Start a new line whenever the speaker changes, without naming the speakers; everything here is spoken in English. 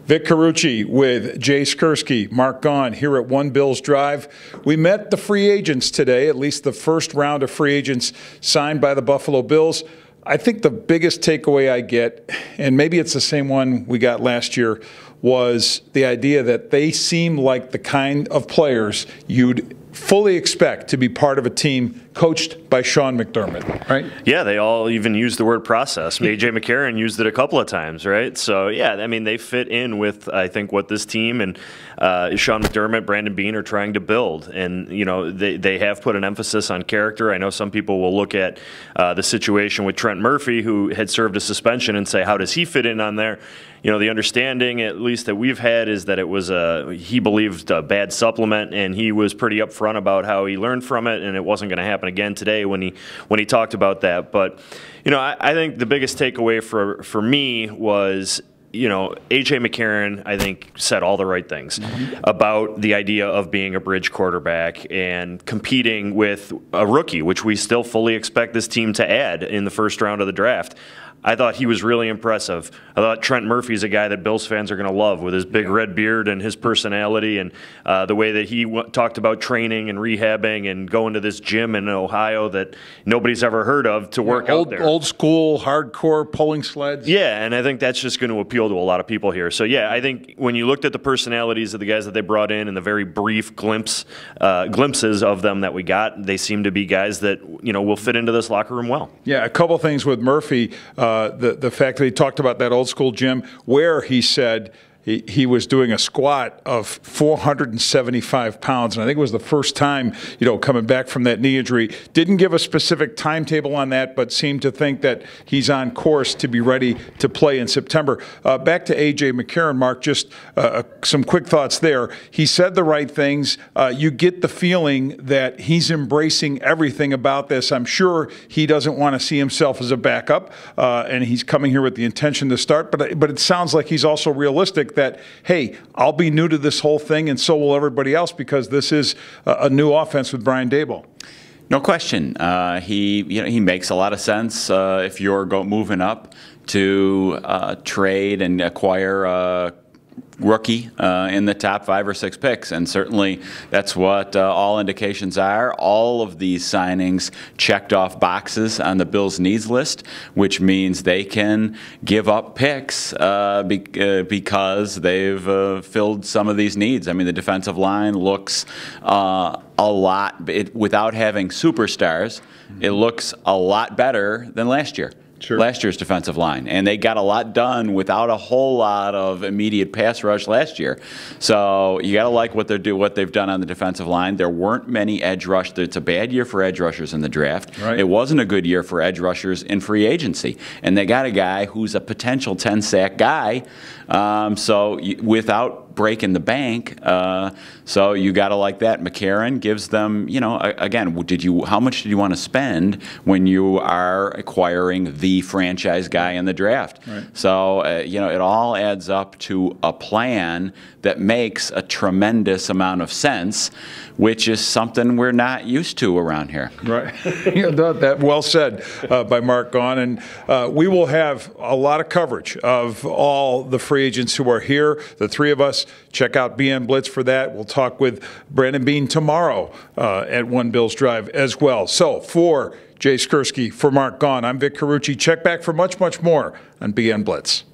Vic Carucci with Jay Skurski, Mark Gaughan here at One Bills Drive. We met the free agents today, at least the first round of free agents signed by the Buffalo Bills. I think the biggest takeaway I get, and maybe it's the same one we got last year, was the idea that they seem like the kind of players you'd fully expect to be part of a team coached by Sean McDermott, right?
Yeah, they all even used the word process. A.J. McCarron used it a couple of times, right? So, yeah, I mean, they fit in with, I think, what this team and Sean McDermott, Brandon Beane are trying to build. And, you know, they have put an emphasis on character. I know some people will look at the situation with Trent Murphy, who had served a suspension, and say, how does he fit in on there? You know, the understanding, at least that we've had, is that it was he believed a bad supplement, and he was pretty upfront about how he learned from it, and it wasn't going to happen again today when he talked about that. But, you know, I think the biggest takeaway for me was, you know, A.J. McCarron, I think, said all the right things about the idea of being a bridge quarterback and competing with a rookie, which we still fully expect this team to add in the first round of the draft. I thought he was really impressive. I thought Trent Murphy's a guy that Bills fans are going to love with his big red beard and his personality and the way that he talked about training and rehabbing and going to this gym in Ohio that nobody's ever heard of to work out there.
Old school, hardcore pulling sleds.
Yeah, and I think that's just going to appeal to a lot of people here. So, yeah, I think when you looked at the personalities of the guys that they brought in and the very brief glimpses of them that we got, they seem to be guys that, you know, will fit into this locker room well.
Yeah, a couple things with Murphy. The fact that he talked about that old school gym where he said he was doing a squat of 475 pounds, and I think it was the first time, you know, coming back from that knee injury. Didn't give a specific timetable on that, but seemed to think that he's on course to be ready to play in September. Back to A.J. McCarron, Mark, just some quick thoughts there. He said the right things. You get the feeling that he's embracing everything about this. I'm sure he doesn't want to see himself as a backup, and he's coming here with the intention to start, but it sounds like he's also realistic that, hey, I'll be new to this whole thing, and so will everybody else, because this is a new offense with Brian Daboll.
No question. He makes a lot of sense if you're moving up to trade and acquire a rookie in the top 5 or 6 picks, and certainly that's what all indications are. All of these signings checked off boxes on the Bills' needs list, which means they can give up picks because they've filled some of these needs. I mean, the defensive line looks a lot, without having superstars, it looks a lot better than last year. Sure. Last year's defensive line, and they got a lot done without a whole lot of immediate pass rush last year. So you got to like what they've done on the defensive line. There weren't many edge rushers. It's a bad year for edge rushers in the draft. Right. It wasn't a good year for edge rushers in free agency, and they got a guy who's a potential 10-sack guy. So without breaking the bank, so you got to like that. McCarron gives them, you know, again, how much did you want to spend when you are acquiring the franchise guy in the draft? Right. So you know, it all adds up to a plan that makes a tremendous amount of sense, which is something we're not used to around here. Right.
You know, that well said by Mark Gaughan, and we will have a lot of coverage of all the free agents who are here. The three of us. Check out BN Blitz for that. We'll talk with Brandon Beane tomorrow at One Bills Drive as well. So for Jay Skurski, for Mark Gaughan, I'm Vic Carucci. Check back for much, much more on BN Blitz.